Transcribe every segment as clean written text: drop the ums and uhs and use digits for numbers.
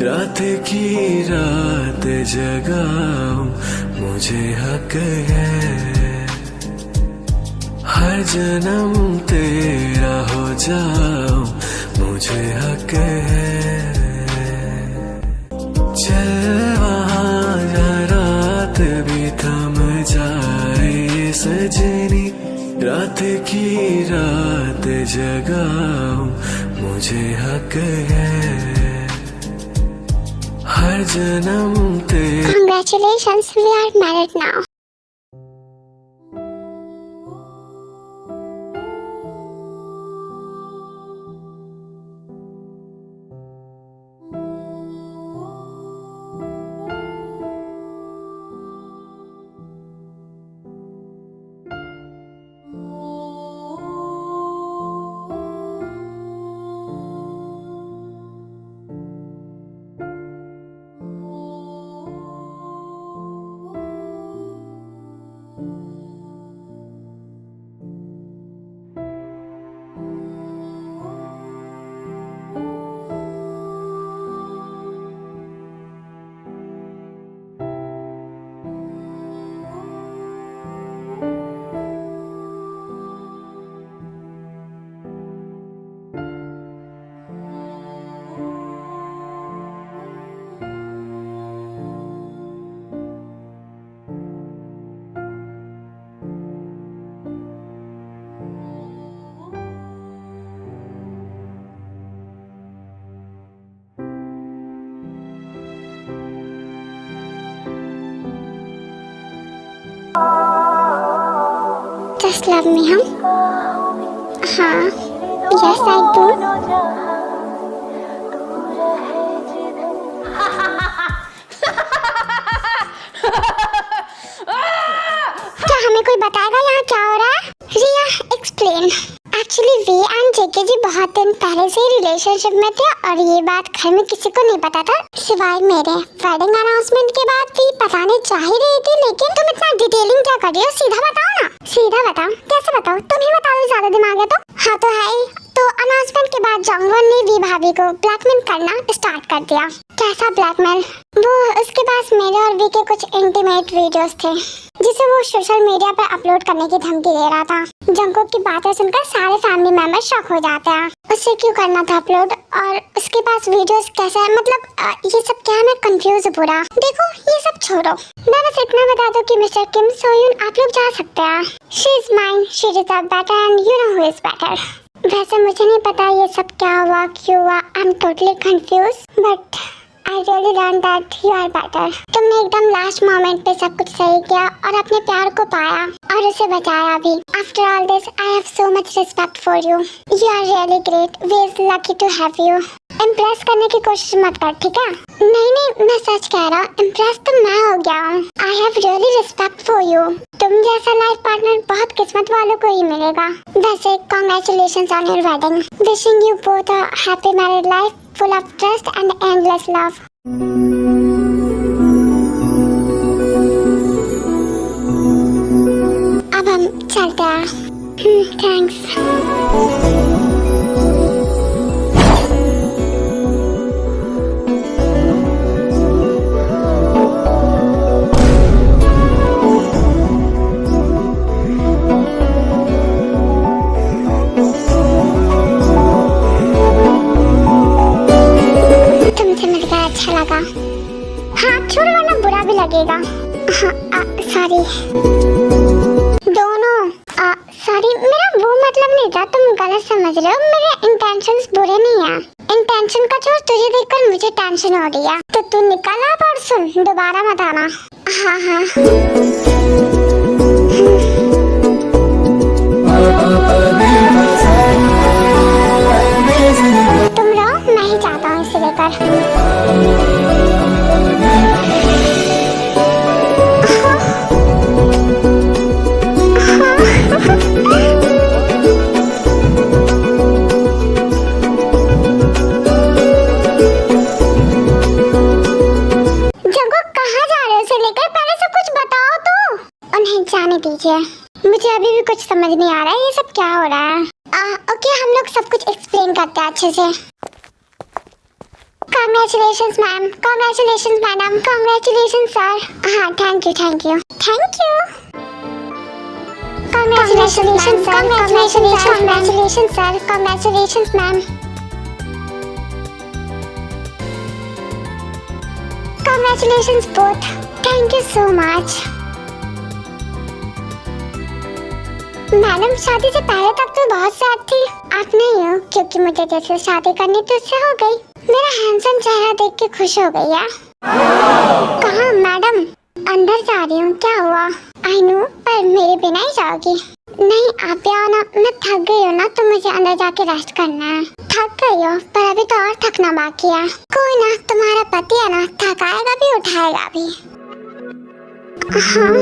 रात की रात जगाऊं मुझे हक है, हर जन्म तेरा हो जाऊं मुझे हक है। चल वहाँ जा रात भी थम जाए ये सजनी, रात की रात जगाऊं मुझे हक है, हर जन्म तेरा। Congratulations, we are married now. Just love me, huh? हाँ, yes I do. क्या हमें कोई बताएगा यहाँ क्या हो रहा है? रिया, explain. एक्चुअली वी एंड जेके जी बहुत दिन पहले से ही रिलेशनशिप में थे और ये बात घर में किसी को नहीं पता था सिवाय मेरे। वेडिंग अनाउंसमेंट के बाद भी बताने चाह ही रही थी, लेकिन तुम इतना डिटेलिंग क्या कर रही हो? सीधा बताओ ना। सीधा बताओ? कैसे बताओ? तुम ही बता दो, ज्यादा दिमाग है तो। हाँ तो है ही। तो अनाउंसमेंट के बाद जंगवन ने वी भाभी को ब्लैकमेल करना स्टार्ट कर दिया। कैसा ब्लैकमेल? वो उसके पास मेरे और वी के कुछ इंटीमेट वीडियोस थे जिसे वो सोशल मीडिया पर अपलोड करने की धमकी दे रहा था। जंगकुक की बातें सुनकर सारे फैमिली मेंबर शॉक हो जाते हैं। उसे क्यों करना था अपलोड और उसके पास वीडियोस कैसे है? मतलब ये सब क्या है? मैं कंफ्यूज हूँ पूरा। देखो ये सब छोड़ो, मैं बस इतना बता दूं कि मिस्टर किम सोयून आप लोग जा सकते हैं। She is mine, she deserve better and you know who is better. वैसे मुझे नहीं पता ये सब क्या हुआ क्यों हुआ, I am totally confuse but I really learned that you are better. तुमने एकदम लास्ट मोमेंट पे सब कुछ सही किया और अपने प्यार को पाया और उसे बचाया भी। After all this, I have so much respect for you. You are really great. We are lucky to have you. Impress करने की कोशिश मत कर, ठीक है? नहीं, मैं सच कह रहा हूँ। इम्प्रेस तो मैं हो गया हूँ। I have really respect for you. तुम जैसा लाइफ पार्टनर बहुत किस्मत वालों को ही मिलेगा। वैसे congratulations on your wedding. Wishing you both a happy married life full of trust and endless love. अब हम चलते हैं। थैंक्स। हाँ छोड़, वरना बुरा भी लगेगा। हाँ सॉरी। दोनों सॉरी, मेरा वो मतलब नहीं था, तुम गलत समझ रहे हो। मेरे इंटेंशंस बुरे नहीं हैं। इंटेंशन का छोड़, तुझे देखकर मुझे टेंशन हो रही है। तो तू निकल आप और सुन, दोबारा मत आना। हाँ तुम रहो, मैं ही चाहता हूँ इसे लेकर। जाने दीजिए, मुझे अभी भी कुछ समझ नहीं आ रहा है ये सब क्या हो रहा है। ओके, हम लोग सब कुछ एक्सप्लेन करते हैं अच्छे से। Congratulations ma'am, congratulations madam, congratulations sir. हाँ thank you thank you thank you. Congratulations sir, congratulations sir, congratulations ma'am. Congratulations both, thank you so much। Madam शादी से पहले तक तो बहुत सैड थी, आप नहीं हो, क्योंकि मुझे जैसे शादी करनी थी उससे हो गई। मेरा हैंडसम चेहरा देख के खुश हो गई है। कहाँ मैडम? अंदर जा रही हूँ, क्या हुआ? आई नो, पर मेरे बिना ही जाओगी? नहीं आप भी आओ ना, मैं थक गई हूँ ना, तो मुझे अंदर जाके रेस्ट करना है। थक गई हो, पर अभी तो और थकना बाकी है। कोई ना, तुम्हारा पति है ना, थकाएगा भी उठाएगा भी। हाँ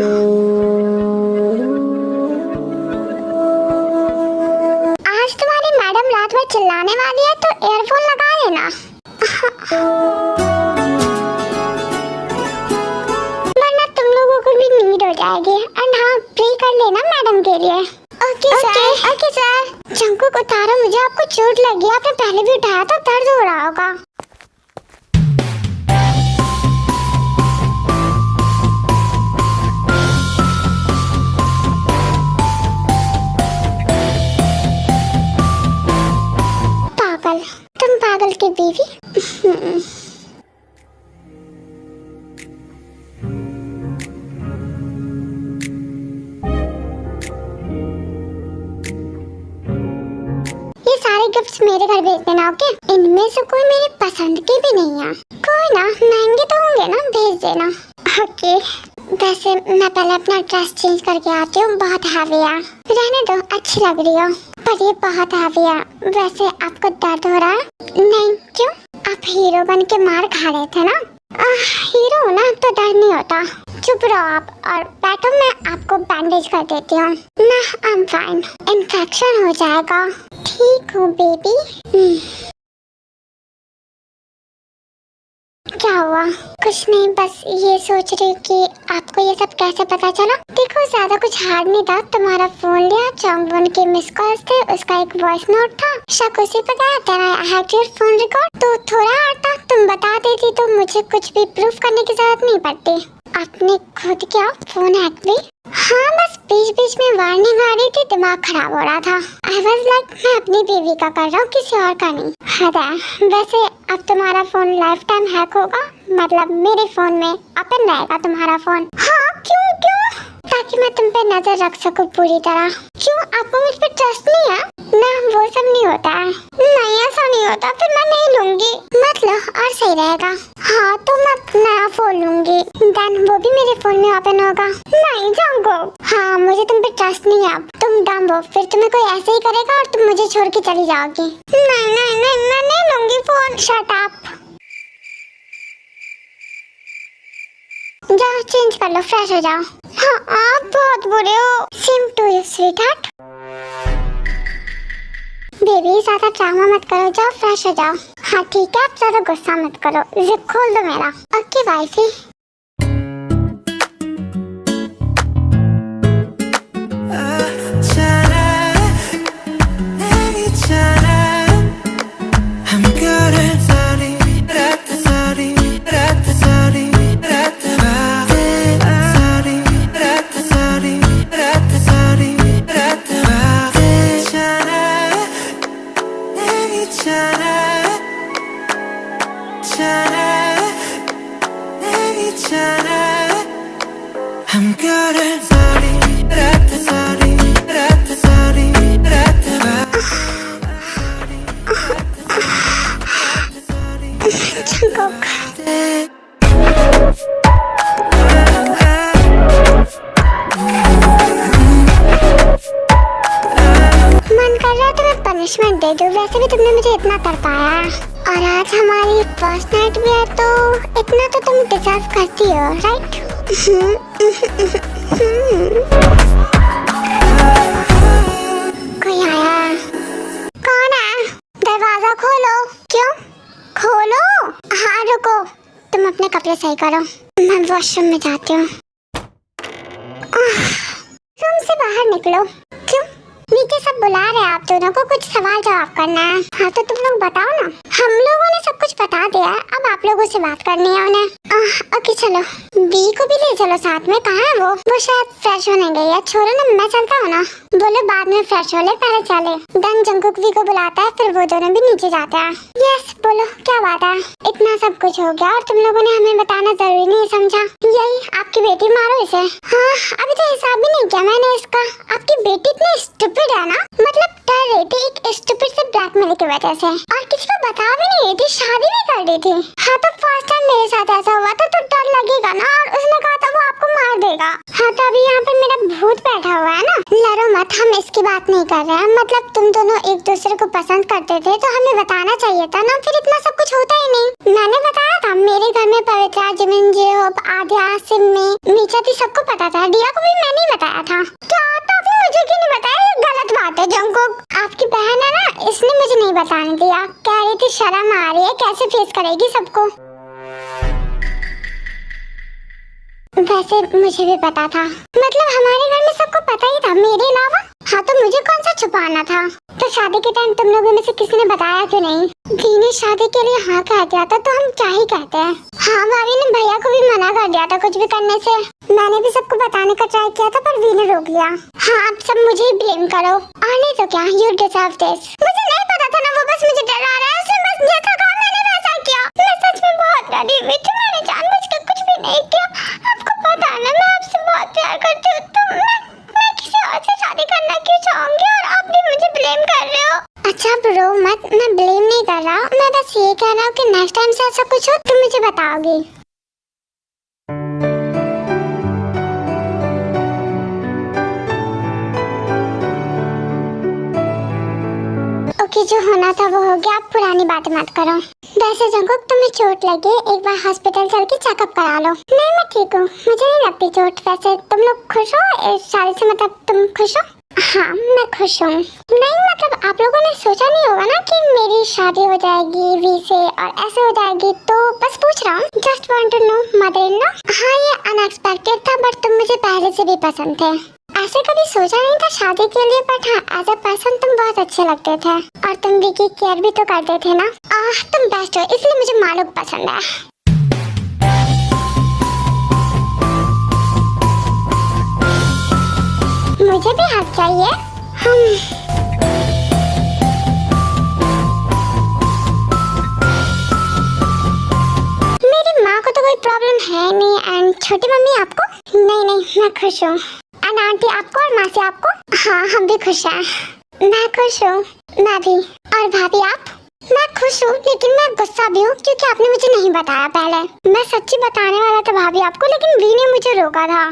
आज तुम्हारी मैडम रात भर चिल्लाने वाली है, तो ईयरफोन लगा लेना। वरना तुम लोगों को भी नींद हो जाएगी। एंड हाँ प्रे कर लेना मैडम के लिए। Okay sir. जंकुक उतारो, मुझे आपको चोट लगी, आपने पहले भी उठाया था, दर्द हो रहा होगा। पागल, तुम पागल की बीवी। ये सारे गिफ्ट्स मेरे घर भेज देना, ओके? इनमें से कोई मेरी पसंद के भी नहीं है। कोई ना, महंगे तो होंगे ना, भेज देना। ओके वैसे मैं पहले अपना ड्रेस चेंज करके आती हूँ, बहुत हैवी है। रहने दो, अच्छी लग रही हो, पर ये बहुत हैवी है। वैसे आपको दर्द हो रहा है? नहीं, क्यों? आप हीरो बन के मार खा रहे थे ना। हीरो हो ना तो डर नहीं होता। चुप रहो आप और बैठो, मैं आपको बैंडेज कर देती हूँ ना। आई एम फाइन, इन्फेक्शन हो जाएगा। ठीक हूँ बेबी। क्या हुआ? कुछ नहीं, बस ये सोच रही हूँ कि आपको ये सब कैसे पता चला। देखो ज्यादा कुछ हार्ड नहीं था, तुम्हारा फोन लिया, चौंगवन के मिस कॉल्स थे, उसका एक वॉइस नोट था, शक उसी पे गया, then I had your phone record. तो थोड़ा हार्ड था, तुम बता देती तो मुझे कुछ भी प्रूफ करने की जरूरत नहीं पड़ती। आपने खुद क्या फोन हैक भी? हाँ बस बीच बीच में वार्निंग आ रही थी, दिमाग खराब हो रहा था। आई वाज लाइक मैं अपनी बीवी का कर रहा हूँ, किसी और का नहीं। हाँ वैसे अब तुम्हारा फोन लाइफ टाइम हैक होगा, मतलब मेरे फोन में ओपन रहेगा तुम्हारा फोन। हाँ क्यों? ताकि मैं तुम पे नजर रख सकूं पूरी तरह। क्यों, आपको मुझ पे ट्रस्ट नहीं है ना? वो सब नहीं होता है। नहीं ऐसा नहीं होता, फिर मैं नहीं लूंगी। मत लो और सही रहेगा। हाँ तो मैं नया फोन लूंगी, देन वो भी मेरे फोन में ओपन होगा। नहीं जाऊंगा। हाँ मुझे तुम पे ट्रस्ट नहीं है, तुम डम हो, फिर तुम्हें कोई ऐसे ही करेगा और तुम मुझे छोड़ के चली जाओगी। नहीं मैं नहीं लूंगी फोन। Shut up. जाओ चेंज कर लो, फ्रेश हो जाओ। हाँ आप बहुत बुरे हो। Same to you sweetheart. Baby ज्यादा ड्रामा मत करो, जाओ फ्रेश हो जाओ। हाँ ठीक है, आप ज्यादा गुस्सा मत करो, जिप खोल दो मेरा। Okay wifey. पनिशमेंट दे दो, वैसे भी तुमने मुझे इतना तरपाया और आज हमारी फर्स्ट नाइट भी है, तो इतना तो तुम डिजर्व करती हो, राइट? कोई आया? कौन है? दरवाजा खोलो। क्यों? खोलो। हाँ रुको, तुम अपने कपड़े सही करो, मैं वॉशरूम में जाती हूँ। रूम से बाहर निकलो। क्यों? नीचे सब बुला रहे हैं आप दोनों को, कुछ सवाल जवाब करना है। हाँ तो तुम लोग बताओ ना। हम लोगों ने सब कुछ कुछ बता दिया है, अब आप लोगों से बात करनी है उन्हें। ओके चलो, बी को भी ले चलो साथ में। कहाँ है वो शायद फ्रेश होने गई है। छोड़ो ना, मैं चलता हूँ ना। बोलो बाद में फ्रेश हो ले, पहले चले। डन जंगकुक वी को बुलाता है, फिर वो दोनों भी नीचे जाते हैं। यस बोलो क्या बात है। इतना सब कुछ हो गया और तुम लोगों ने हमें बताना जरूरी नहीं समझा। यही आपकी बेटी, मारो इसे। हाँ अभी तो हिसाब भी नहीं किया मैंने इसका। आपकी बेटी इतनी स्टूपिड है ना, मतलब डर रही थी एक स्टूपिड से ब्लैकमेल की वजह से, और किसी को बता भी नहीं रही थी, शादी भी कर रही थी। हाँ तो फर्स्ट टाइम मेरे साथ ऐसा हुआ तो डर लगेगा ना, और उसने कहा था वो आपको मार देगा। हाँ तो अभी यहाँ पर मेरा भूत बैठा हुआ है ना। लड़ो मत, हम इसकी बात नहीं कर रहे हैं। मतलब तुम दोनों एक दूसरे को पसंद करते थे तो हमें बताना चाहिए था ना, फिर इतना सब कुछ होता ही नहीं। मैंने बताया था, मेरे घर में पवित्रा, जिमिन, जेहोब, आद्या, सिम्मी, मीचा थी, सबको पता था। दिया को भी मैंने ही बताया था। तो आपने मुझे क्यों नहीं बताया? ये गलत बात है जंगकुक। आपकी बहन है ना, इसने मुझे नहीं बताने दिया। कह रही थी शर्म आ रही है, कैसे फेस करेगी सबको। वैसे मुझे भी पता था, मतलब हमारे घर में सबको पता ही था मेरे अलावा। हाँ तो मुझे कौन सा छुपाना था। तो शादी के टाइम तुम लोगों में से किसी ने बताया क्यों नहीं? वी ने शादी के लिए हाँ कह दिया था तो हम क्या ही कहते हैं। हाँ भाभी ने भैया को भी मना कर दिया था कुछ भी करने से। मैंने भी सबको बताने का ट्राई किया था पर वी ने रोक लिया। हाँ अब सब मुझे ही ब्लेम करो, और नहीं तो क्या, यू डिजर्व दिस। मुझे नहीं पता था ना, वो बस मुझे डरा रहा है, उसने बस जैसा कहा मैंने वैसा किया। मैं सच में बहुत डरी हुई थी, मैंने जानबूझ के कुछ भी नहीं किया। आपको पता है ना मैं आपसे बहुत प्यार करती हूँ, तो मैं किसी और से शादी करना क्यों चाहूंगी, और आप भी मुझे ब्लेम कर रहे हो। अच्छा रो मत, मैं ब्लेम नहीं कर रहा हूँ, मैं बस ये कह रहा हूँ कि नेक्स्ट टाइम से ऐसा कुछ हो तुम मुझे बताओगी। ओके जो होना था वो हो गया, आप पुरानी बातें मत करो। वैसे जंगकुक तुम्हें चोट लगी, एक बार हॉस्पिटल चल के चेकअप करा लो। नहीं मैं ठीक हूँ, मुझे नहीं लगती चोट। वैसे तुम लोग खुश हो इस शादी से, मतलब तुम खुश हो? हाँ मैं खुश हूँ। नहीं मतलब आप लोगों ने सोचा नहीं होगा ना कि मेरी शादी हो जाएगी वी से और ऐसे हो जाएगी, तो बस पूछ रहा हूँ। Just want to know mother in law. हाँ ये अनएक्सपेक्टेड था, बट तुम मुझे पहले से भी पसंद थे। ऐसे कभी सोचा नहीं था शादी के लिए, बट हाँ एज अ पर्सन तुम बहुत अच्छे लगते थे, और तुम भी की केयर भी तो करते थे ना। तुम बेस्ट हो, इसलिए मुझे मालूम पसंद है। मुझे भी हक चाहिए। मेरी माँ को तो कोई प्रॉब्लम है नहीं, एंड छोटी मम्मी आपको? नहीं मैं खुश हूँ। एंड आंटी आपको और मासी आपको? हाँ हम भी खुश हैं। मैं खुश हूँ। मैं भी। और भाभी आप? मैं खुश हूँ, लेकिन मैं गुस्सा भी हूँ क्योंकि आपने मुझे नहीं बताया पहले। मैं सच्ची बताने वाला था भाभी आपको, लेकिन वी ने मुझे रोका था।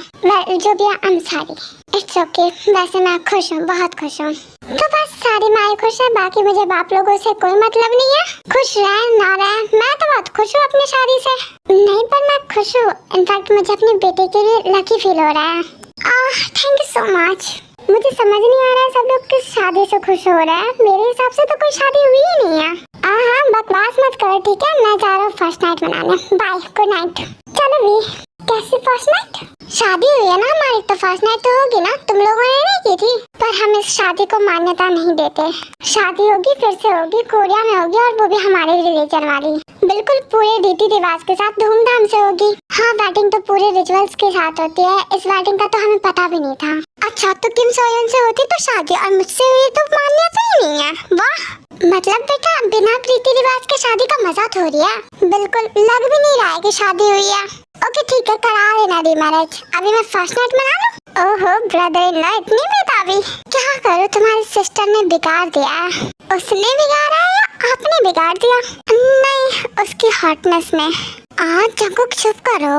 जो भी I am sorry. It's okay. वैसे मैं खुश हूँ, बहुत खुश हूँ। तो बस सारी माएँ खुश है, बाकी मुझे बाप लोगों से कोई मतलब नहीं है। खुश रहे ना रहे, मैं तो बहुत खुश हूँ अपनी शादी से। नहीं पर मैं खुश हूँ, इनफैक्ट मुझे अपने बेटे के लिए लकी फील हो रहा है। Thank you so much. मुझे समझ नहीं आ रहा है सब लोग किस शादी से खुश हो रहे हैं। मेरे हिसाब से तो कोई शादी हुई ही नहीं है। हाँ बकवास मत करो ठीक है, मैं जा रहा हूँ फर्स्ट नाइट मनाने। Bye, good night. चलो भी, कैसी फर्स्ट नाइट? शादी हुई है ना हमारी, तो फर्स्ट नाइट तो होगी ना। तुम लोगों ने नहीं की थी, पर हम इस शादी को मान्यता नहीं देते। शादी होगी फिर से होगी, कोरिया में होगी, और वो भी हमारे रिलीजन वाली, बिल्कुल पूरे रीति रिवाज के साथ धूमधाम से होगी। हाँ वेडिंग तो पूरे रिचुअल्स के साथ होती है। इस वेडिंग का तो हमें पता भी नहीं था। अच्छा तो किम सोयोन से होती तो शादी, और मुझसे हुई तो मान्यता ही नहीं है। वाह, मतलब बेटा बिना रीति रिवाज के शादी का मजा थोड़ी है। बिल्कुल लग भी नहीं रहा है कि शादी हुई है। ओके ठीक है, करा लेना रीमैरिज। अभी मैं फर्स्ट नाइट मना लूं? ओहो ब्रदर इन लॉ इतनी बेताबी। क्या करूं, तुम्हारी सिस्टर ने बिगाड़ दिया। उसने बिगाड़ा या आपने बिगाड़ दिया? नहीं, उसकी हॉटनेस ने। जंगकुक चुप करो।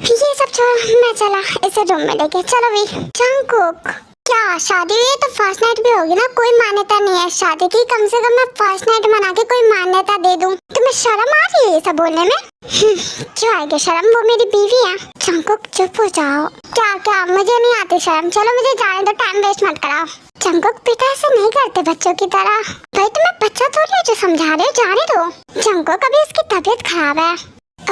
ये सब छोड़ो, मैं चला इसे रूम में लेके। चलो भी। जंगकुक क्या शादी हुई है तो फर्स्ट नाइट भी होगी ना? कोई मान्यता नहीं है शादी की, कम से कम मैं फर्स्ट नाइट मना के कोई मान्यता दे दूं। तुम्हें शर्म आ रही है ये सब बोलने में? क्यों आएगी शर्म, वो मेरी बीवी है। जंगकुक चुप हो जाओ। क्या मुझे नहीं आती शर्म। चलो मुझे जाने दो, टाइम वेस्ट मत कराओ। जंगकुक पिता ऐसे नहीं करते बच्चों की तरह। भाई तुम्हें बच्चा थोड़ी है जो समझा रहे हो, जाने दो। जंगकुक अभी उसकी तबीयत खराब है।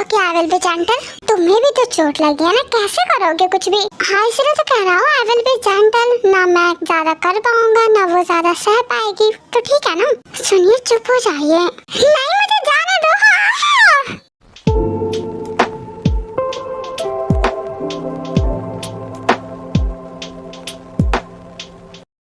Okay I will be gentle. तुम्हें भी तो चोट लगी है ना, कैसे करोगे कुछ भी। हाँ इसलिए तो कह रहा हूँ, आई विल बी जेंटल। ना मैं ज्यादा कर पाऊंगा ना वो ज्यादा सह पाएगी, तो ठीक है ना। सुनिए चुप हो जाइए। नहीं